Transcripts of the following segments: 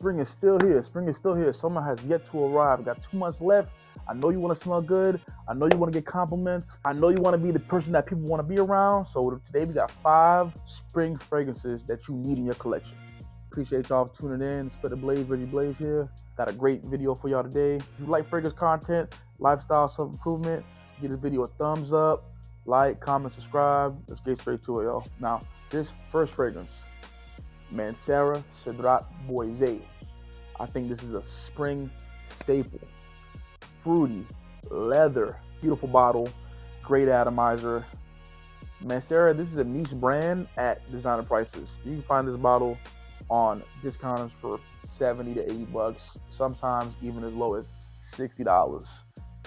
Spring is still here. Spring is still here. Summer has yet to arrive. Got 2 months left. I know you want to smell good. I know you want to get compliments. I know you want to be the person that people want to be around. So today we got 5 spring fragrances that you need in your collection. Appreciate y'all for tuning in. Spit the Blaze, Reggie Blaze here. Got a great video for y'all today. If you like fragrance content, lifestyle, self-improvement, give this video a thumbs up, like, comment, subscribe. Let's get straight to it, y'all. Now, this first fragrance, Mancera Cedrat Boise. I think this is a spring staple. Fruity, leather, beautiful bottle, great atomizer. Mancera, this is a niche brand at designer prices. You can find this bottle on discounters for 70 to 80 bucks, sometimes even as low as $60.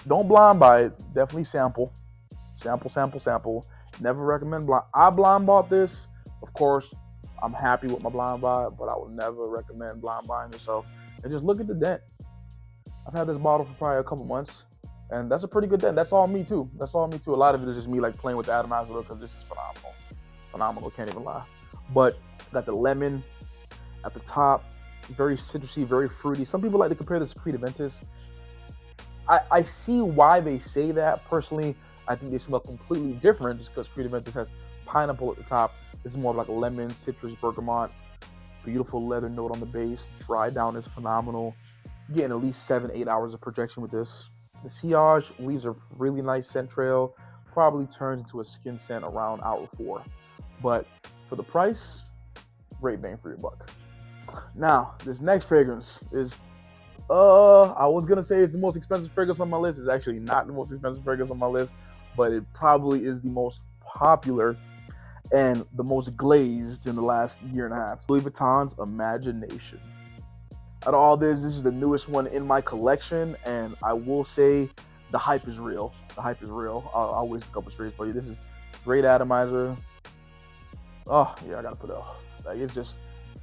Don't blind buy it, definitely sample. Never recommend blind. I blind bought this, of course. I'm happy with my blind buy, but I would never recommend blind buying yourself. And just look at the dent. I've had this bottle for probably a couple months, and that's a pretty good dent. That's all me too. A lot of it is just me like playing with the atomizer because this is phenomenal. Can't even lie. But got the lemon at the top, very citrusy, very fruity. Some people like to compare this to Creed Aventus. I see why they say that. Personally, I think they smell completely different just because Creed Aventus has pineapple at the top. This is more of like a lemon, citrus, bergamot. Beautiful leather note on the base. Dry down is phenomenal. You're getting at least 7-8 hours of projection with this. The sillage leaves a really nice scent trail. Probably turns into a skin scent around hour 4. But for the price, great bang for your buck. Now, this next fragrance is, I was gonna say it's the most expensive fragrance on my list. It's actually not the most expensive fragrance on my list, but it probably is the most popular and the most glazed in the last year and a half. Louis Vuitton's Imagination. Out of all this is the newest one in my collection, and I will say the hype is real. I'll waste a couple straight for you. This is great atomizer. Oh yeah, I gotta put it off. Like, it's just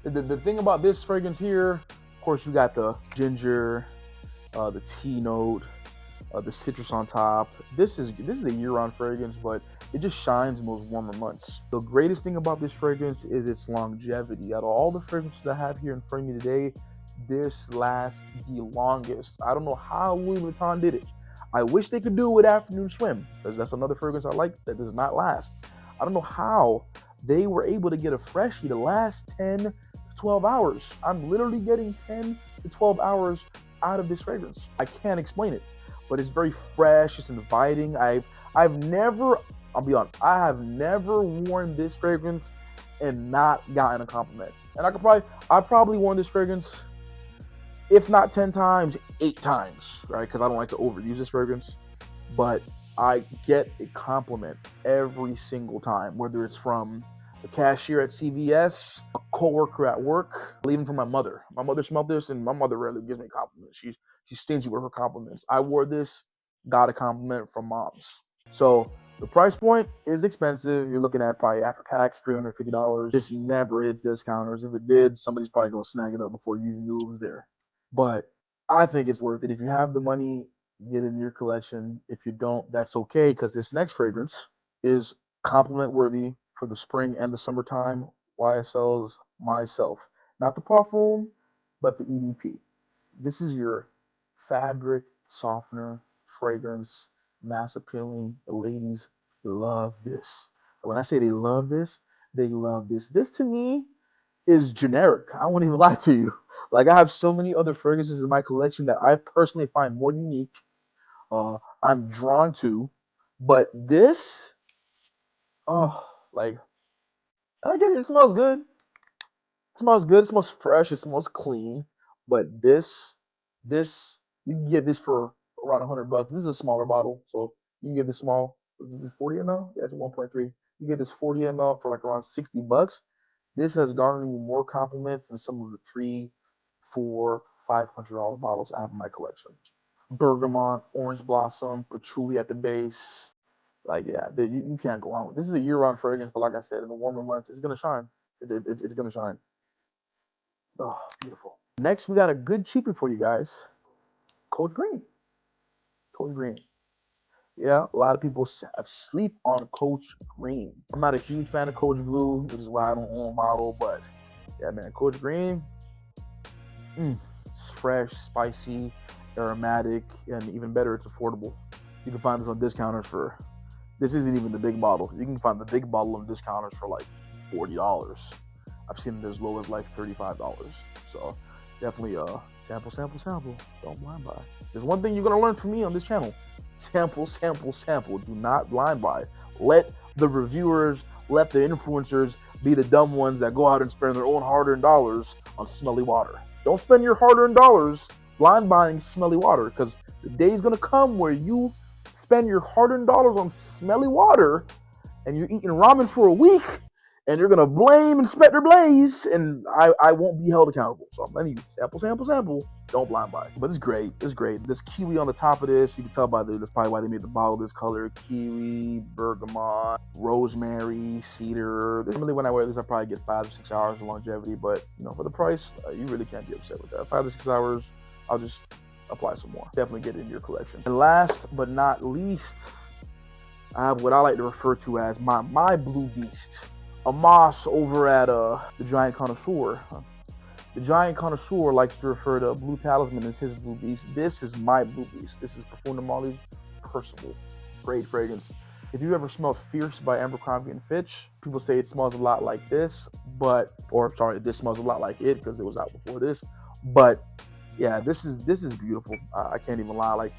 the thing about this fragrance here. Of course, you got the ginger, the tea note, the citrus on top. This is a year-round fragrance, but it just shines in those warmer months. The greatest thing about this fragrance is its longevity. Out of all the fragrances I have here in front of me today, this lasts the longest. I don't know how Louis Vuitton did it. I wish they could do it with Afternoon Swim, because that's another fragrance I like that does not last. I don't know how they were able to get a freshie to last 10 to 12 hours. I'm literally getting 10 to 12 hours out of this fragrance. I can't explain it, but it's very fresh, it's inviting. I've never, I'll be honest, I have never worn this fragrance and not gotten a compliment. And I probably worn this fragrance, if not 10 times, 8 times, right? Because I don't like to overuse this fragrance, but I get a compliment every single time, whether it's from the cashier at CVS, a coworker at work, even from my mother. My mother smelled this, and my mother rarely gives me compliments. She's stingy with her compliments. I wore this, got a compliment from moms. So the price point is expensive. You're looking at probably after tax, $350. This never hit discounters. If it did, somebody's probably gonna snag it up before you knew it was there. But I think it's worth it. If you have the money, get it in your collection. If you don't, that's okay, because this next fragrance is compliment worthy for the spring and the summertime. YSL's Myself. Not the Parfum, but the EDP. This is your fabric softener fragrance, mass appealing. The ladies love this. When I say they love this, they love this. This to me is generic. I won't even lie to you. Like, I have so many other fragrances in my collection that I personally find more unique. I'm drawn to, but this, oh, like, I get it. It smells good. It smells good. It smells fresh. It smells clean. But this, you can get this for around 100 bucks. This is a smaller bottle, so you can get this small. Is this 40 ml? Yeah, it's 1.3. You get this 40 ml for like around 60 bucks. This has garnered me more compliments than some of the $300, $400, $500 bottles I have in my collection. Bergamot, orange blossom, patchouli at the base. Like, yeah, you can't go wrong. This is a year-round fragrance, but like I said, in the warmer months, it's gonna shine. It's gonna shine. Oh, beautiful. Next, we got a good cheapie for you guys. Cold Green. Cold Green. Yeah, a lot of people sleep on Coach Green. I'm not a huge fan of Coach Blue, which is why I don't own a model, but yeah, man, Coach Green, It's fresh, spicy, aromatic, and even better, it's affordable. You can find this on discounters for, this isn't even the big bottle. You can find the big bottle on discounters for like $40. I've seen it as low as like $35. So definitely sample, sample, sample. Don't blind buy. There's one thing you're gonna learn from me on this channel. Sample, sample, sample. Do not blind buy. Let the reviewers, let the influencers be the dumb ones that go out and spend their own hard-earned dollars on smelly water. Don't spend your hard-earned dollars blind buying smelly water, because the day's gonna come where you spend your hard-earned dollars on smelly water and you're eating ramen for a week and you're gonna blame Inspector Blaze, and I won't be held accountable. So I'm letting you sample, sample, sample. Don't blind buy. But it's great. It's great. There's kiwi on the top of this. You can tell by that's probably why they made the bottle this color. Kiwi, bergamot, rosemary, cedar. Normally when I wear this, I probably get 5 to 6 hours of longevity, but you know, for the price, you really can't be upset with that. 5 to 6 hours. I'll just apply some more. Definitely get it in your collection. And last but not least, I have what I like to refer to as my blue beast. Amos over at the Giant Connoisseur. The Giant Connoisseur likes to refer to Blue Talisman as his blue beast. This is my blue beast. This is Parfums de Marly's Percival. Great fragrance. If you ever smelled Fierce by Abercrombie & Fitch, people say it smells a lot like this, this smells a lot like it because it was out before this. But yeah, this is beautiful. I can't even lie. Like,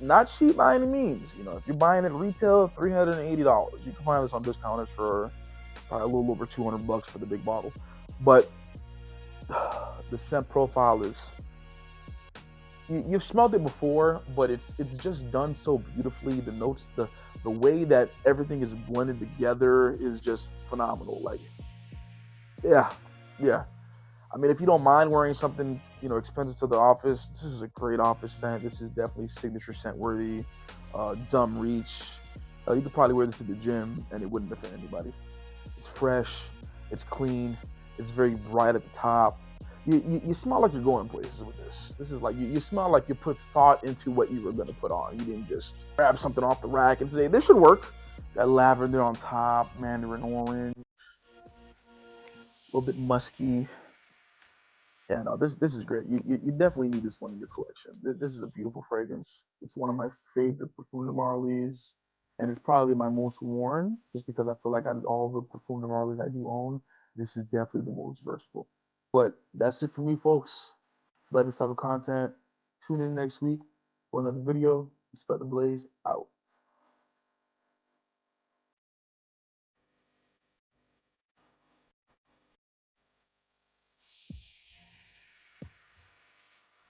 not cheap by any means. You know, if you're buying it retail, $380. You can find this on discounters for probably a little over $200 for the big bottle. But the scent profile is, you've smelled it before, but it's just done so beautifully. The notes, the way that everything is blended together is just phenomenal. Like, yeah. I mean, if you don't mind wearing something, you know, expensive to the office, this is a great office scent. This is definitely signature scent worthy. Dumb reach. You could probably wear this to the gym and it wouldn't offend anybody. It's fresh, it's clean, it's very bright at the top. You smell like you're going places with this. This is like, you smell like you put thought into what you were gonna put on. You didn't just grab something off the rack and say, this should work. Got lavender on top, mandarin orange, a little bit musky. Yeah, no, this is great. You definitely need this one in your collection. This is a beautiful fragrance. It's one of my favorite Parfums de Marly's, and it's probably my most worn, just because I feel like out of all the Parfums de Marly's I do own, this is definitely the most versatile. But that's it for me, folks. Like this type of content. Tune in next week for another video. Inspector Blaze out.